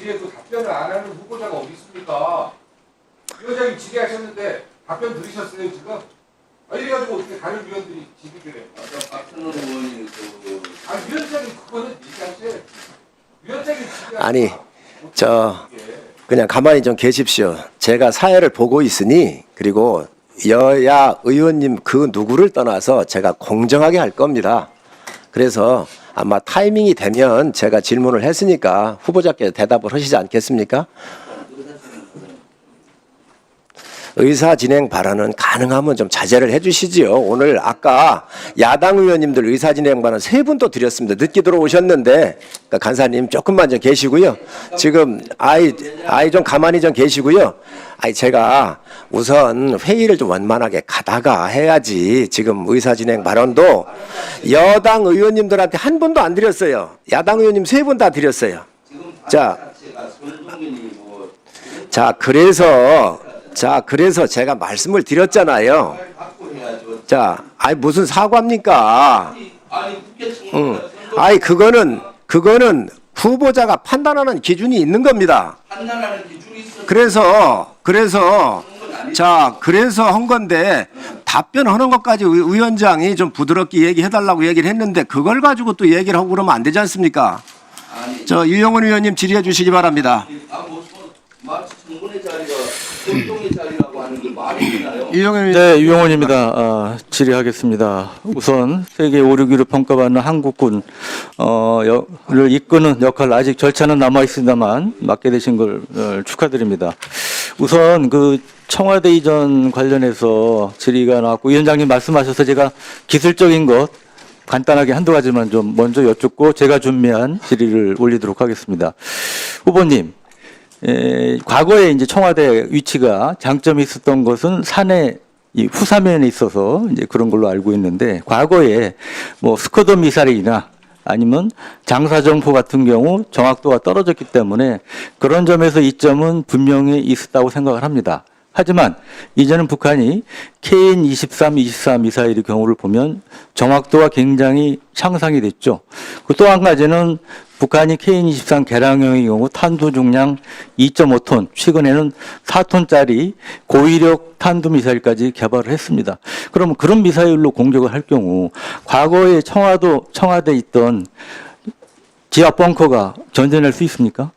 질의에도 답변을 안 하는 후보자가 어디 있습니까? 위원장님 질의하셨는데 답변 들으셨어요 지금? 이래가지고 어떻게 다른 위원들이 질의를 해요? 박찬호 의원님 위원장님 그거는 얘기하세요. 위원장님 아니 그냥 가만히 좀 계십시오. 제가 사회를 보고 있으니 그리고 여야 의원님 그 누구를 떠나서 제가 공정하게 할 겁니다. 그래서 아마 타이밍이 되면 제가 질문을 했으니까 후보자께서 대답을 하시지 않겠습니까? 의사 진행 발언은 가능하면 좀 자제를 해주시지요. 오늘 아까 야당 의원님들 의사 진행 발언 3분 또 드렸습니다. 늦게 들어오셨는데 그러니까 간사님 조금만 좀 계시고요. 지금 아이 좀 가만히 좀 계시고요. 제가 우선 회의를 좀 원만하게 가다가 해야지. 지금 의사 진행 발언도 여당 의원님들한테 한 분도 안 드렸어요. 야당 의원님 3분 다 드렸어요. 그래서 제가 말씀을 드렸잖아요. 무슨 사과입니까? 그거는 후보자가 판단하는 기준이 있는 겁니다. 그래서 한 건데 답변하는 것까지 위원장이 좀 부드럽게 얘기해달라고 얘기를 했는데 그걸 가지고 또 얘기를 하고 그러면 안 되지 않습니까? 유영훈 의원님 질의해 주시기 바랍니다. 네, 유영원입니다. 질의하겠습니다. 우선 세계 5, 6위로 평가받는 한국군을 이끄는 역할 아직 절차는 남아 있습니다만 맡게 되신 걸 축하드립니다. 우선 그 청와대 이전 관련해서 질의가 나왔고 위원장님 말씀하셔서 제가 기술적인 것 간단하게 한두 가지만 좀 먼저 여쭙고 제가 준비한 질의를 올리도록 하겠습니다. 후보님. 과거에 이제 청와대 위치가 장점이 있었던 것은 산의 이 후사면에 있어서 이제 그런 걸로 알고 있는데 과거에 뭐 스커더 미사일이나 아니면 장사정포 같은 경우 정확도가 떨어졌기 때문에 그런 점에서 이점은 분명히 있었다고 생각을 합니다. 하지만 이제는 북한이 KN-23, 24 미사일의 경우를 보면 정확도가 굉장히 향상이 됐죠. 또 한 가지는 북한이 KN-23 개량형의 경우 탄두 중량 2.5톤, 최근에는 4톤짜리 고위력 탄두 미사일까지 개발을 했습니다. 그럼 그런 미사일로 공격을 할 경우 과거에 청와대에 있던 지하 벙커가 견뎌낼 수 있습니까?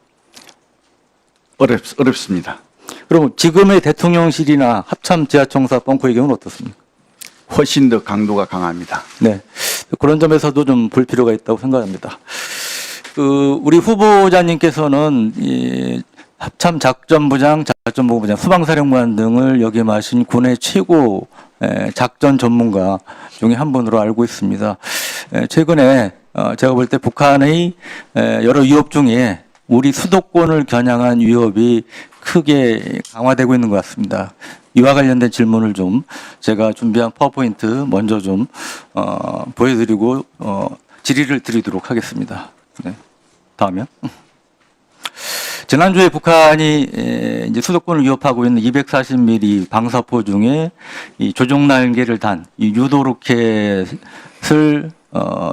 어렵습니다. 그럼 지금의 대통령실이나 합참 지하청사 벙커의 경우는 어떻습니까? 훨씬 더 강도가 강합니다. 네, 그런 점에서도 좀 볼 필요가 있다고 생각합니다. 우리 후보자님께서는 이 합참 작전부장, 작전본부장, 수방사령관 등을 역임하신 군의 최고 작전 전문가 중에 한 분으로 알고 있습니다. 최근에 제가 볼 때 북한의 여러 위협 중에 우리 수도권을 겨냥한 위협이 크게 강화되고 있는 것 같습니다. 이와 관련된 질문을 좀 제가 준비한 파워포인트 먼저 좀 보여드리고 질의를 드리도록 하겠습니다. 네. 다음이요. 지난주에 북한이 이제 수도권을 위협하고 있는 240mm 방사포 중에 이 조종 날개를 단 이 유도 로켓을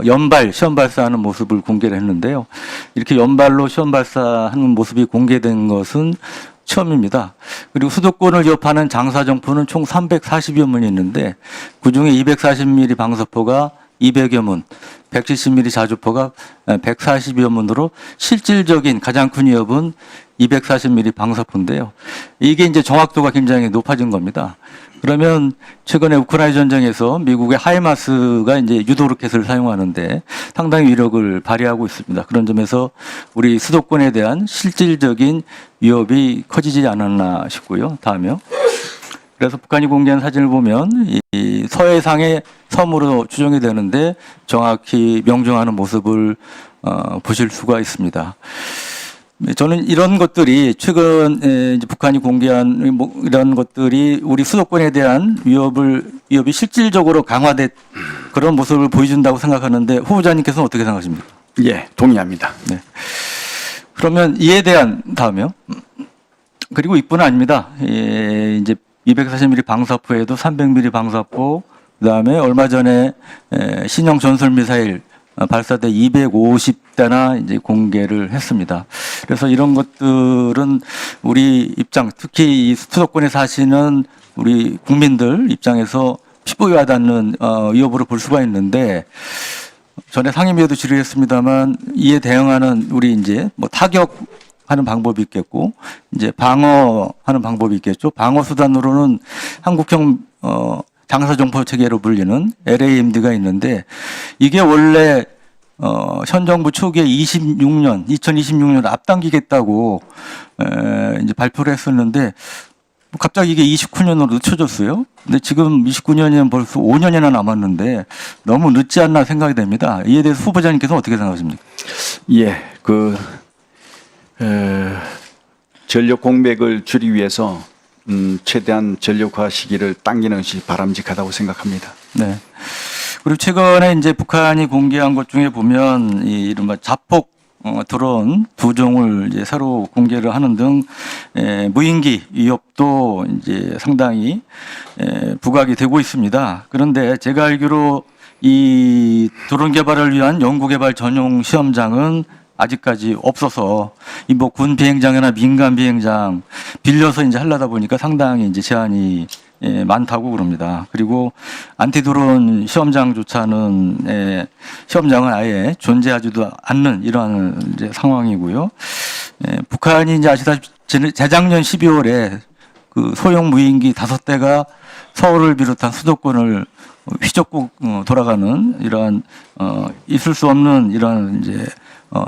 연발 시험 발사하는 모습을 공개를 했는데요. 이렇게 연발로 시험 발사하는 모습이 공개된 것은 처음입니다. 그리고 수도권을 위협하는 장사정포는 총 340여 문이 있는데 그중에 240mm 방사포가 200여 문, 170mm 자주포가 140여 문으로 실질적인 가장 큰 위협은 240mm 방사포인데요. 이게 이제 정확도가 굉장히 높아진 겁니다. 그러면 최근에 우크라이나 전쟁에서 미국의 하이마스가 이제 유도 로켓을 사용하는데 상당히 위력을 발휘하고 있습니다. 그런 점에서 우리 수도권에 대한 실질적인 위협이 커지지 않았나 싶고요. 다음이요. 그래서 북한이 공개한 사진을 보면 이 서해상의 섬으로 추정이 되는데 정확히 명중하는 모습을 보실 수가 있습니다. 저는 이런 것들이 최근 이제 북한이 공개한 이런 것들이 우리 수도권에 대한 위협이 실질적으로 강화된 그런 모습을 보여준다고 생각하는데 후보자님께서는 어떻게 생각하십니까? 예, 동의합니다. 네. 그러면 이에 대한 다음이요. 그리고 이뿐 아닙니다. 이제 240mm 방사포에도 300mm 방사포, 그다음에 얼마 전에 신형 전술 미사일 발사대 250대나 이제 공개를 했습니다. 그래서 이런 것들은 우리 입장, 특히 이 수도권에 사시는 우리 국민들 입장에서 피부에 와닿는 위협으로 볼 수가 있는데, 전에 상임위에도 질의했습니다만 이에 대응하는 우리 이제 뭐 타격하는 방법이 있겠고 이제 방어하는 방법이 있겠죠. 방어 수단으로는 한국형 장사정포 체계로 불리는 LAMD가 있는데, 이게 원래 현 정부 초기에 2026년 앞당기겠다고 이제 발표를 했었는데, 갑자기 이게 29년으로 늦춰졌어요. 근데 지금 29년이면 벌써 5년이나 남았는데 너무 늦지 않나 생각이 됩니다. 이에 대해서 후보자님께서 어떻게 생각하십니까? 예, 전력 공백을 줄이기 위해서 최대한 전력화 시기를 당기는 것이 바람직하다고 생각합니다. 네. 그리고 최근에 이제 북한이 공개한 것 중에 보면 이 이른바 자폭 드론 2종을 이제 새로 공개를 하는 등 무인기 위협도 이제 상당히 부각이 되고 있습니다. 그런데 제가 알기로 이 드론 개발을 위한 연구 개발 전용 시험장은 아직까지 없어서 이 뭐 군 비행장이나 민간 비행장 빌려서 이제 하려다 보니까 상당히 이제 제한이 많다고 그럽니다. 그리고 안티드론 시험장조차는 시험장은 아예 존재하지도 않는 이러한 이제 상황이고요. 북한이 이제 아시다시피 재작년 12월에 그 소형 무인기 5대가 서울을 비롯한 수도권을 휘젓고 돌아가는 이러한 있을 수 없는 이러한 이제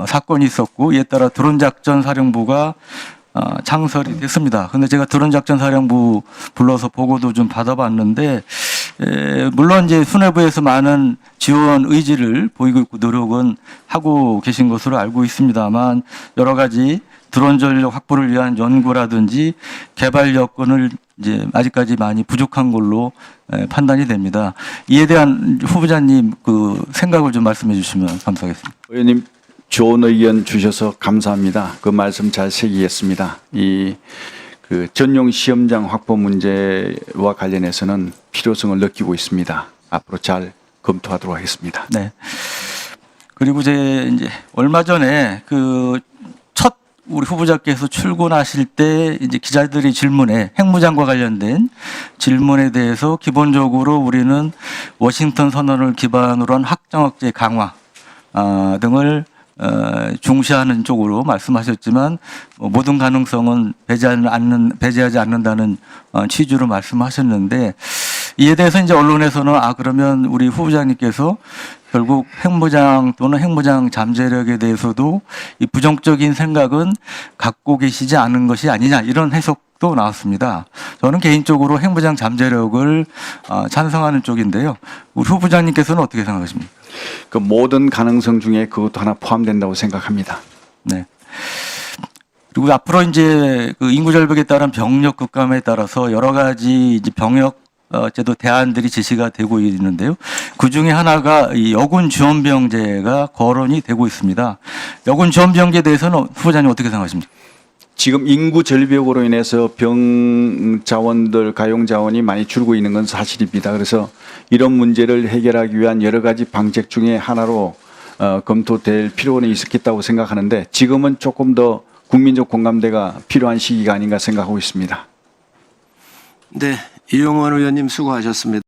사건이 있었고, 이에 따라 드론 작전 사령부가 창설이 됐습니다. 근데 제가 드론 작전 사령부 불러서 보고도 좀 받아봤는데, 물론 이제 수뇌부에서 많은 지원 의지를 보이고 있고 노력은 하고 계신 것으로 알고 있습니다만, 여러 가지 드론 전력 확보를 위한 연구라든지 개발 여건을 이제 아직까지 많이 부족한 걸로 판단이 됩니다. 이에 대한 후보자님 그 생각을 좀 말씀해 주시면 감사하겠습니다. 의원님, 좋은 의견 주셔서 감사합니다. 그 말씀 잘 새기겠습니다. 그 전용 시험장 확보 문제와 관련해서는 필요성을 느끼고 있습니다. 앞으로 잘 검토하도록 하겠습니다. 네. 그리고 이제 얼마 전에 그 첫 우리 후보자께서 출근하실 때 이제 기자들이 질문에 핵무장과 관련된 질문에 대해서 기본적으로 우리는 워싱턴 선언을 기반으로 한 확장 억제 강화 등을 중시하는 쪽으로 말씀하셨지만 모든 가능성은 배제하지 않는다는 취지로 말씀하셨는데, 이에 대해서 이제 언론에서는 그러면 우리 후보자님께서 결국 핵무장 또는 핵무장 잠재력에 대해서도 이 부정적인 생각은 갖고 계시지 않은 것이 아니냐, 이런 해석도 나왔습니다. 저는 개인적으로 핵무장 잠재력을 찬성하는 쪽인데요. 우리 후보자님께서는 어떻게 생각하십니까? 그 모든 가능성 중에 그것도 하나 포함된다고 생각합니다. 네. 그리고 앞으로 이제 그 인구 절벽에 따른 병력 급감에 따라서 여러 가지 이제 병역 제도 대안들이 제시가 되고 있는데요. 그 중에 하나가 이 여군 지원병제가 거론이 되고 있습니다. 여군 지원병제에 대해서는 후보자님 어떻게 생각하십니까? 지금 인구 절벽으로 인해서 병 자원들, 가용 자원이 많이 줄고 있는 건 사실입니다. 그래서 이런 문제를 해결하기 위한 여러 가지 방책 중에 하나로 검토될 필요는 있었겠다고 생각하는데, 지금은 조금 더 국민적 공감대가 필요한 시기가 아닌가 생각하고 있습니다. 네, 이용원 의원님 수고하셨습니다.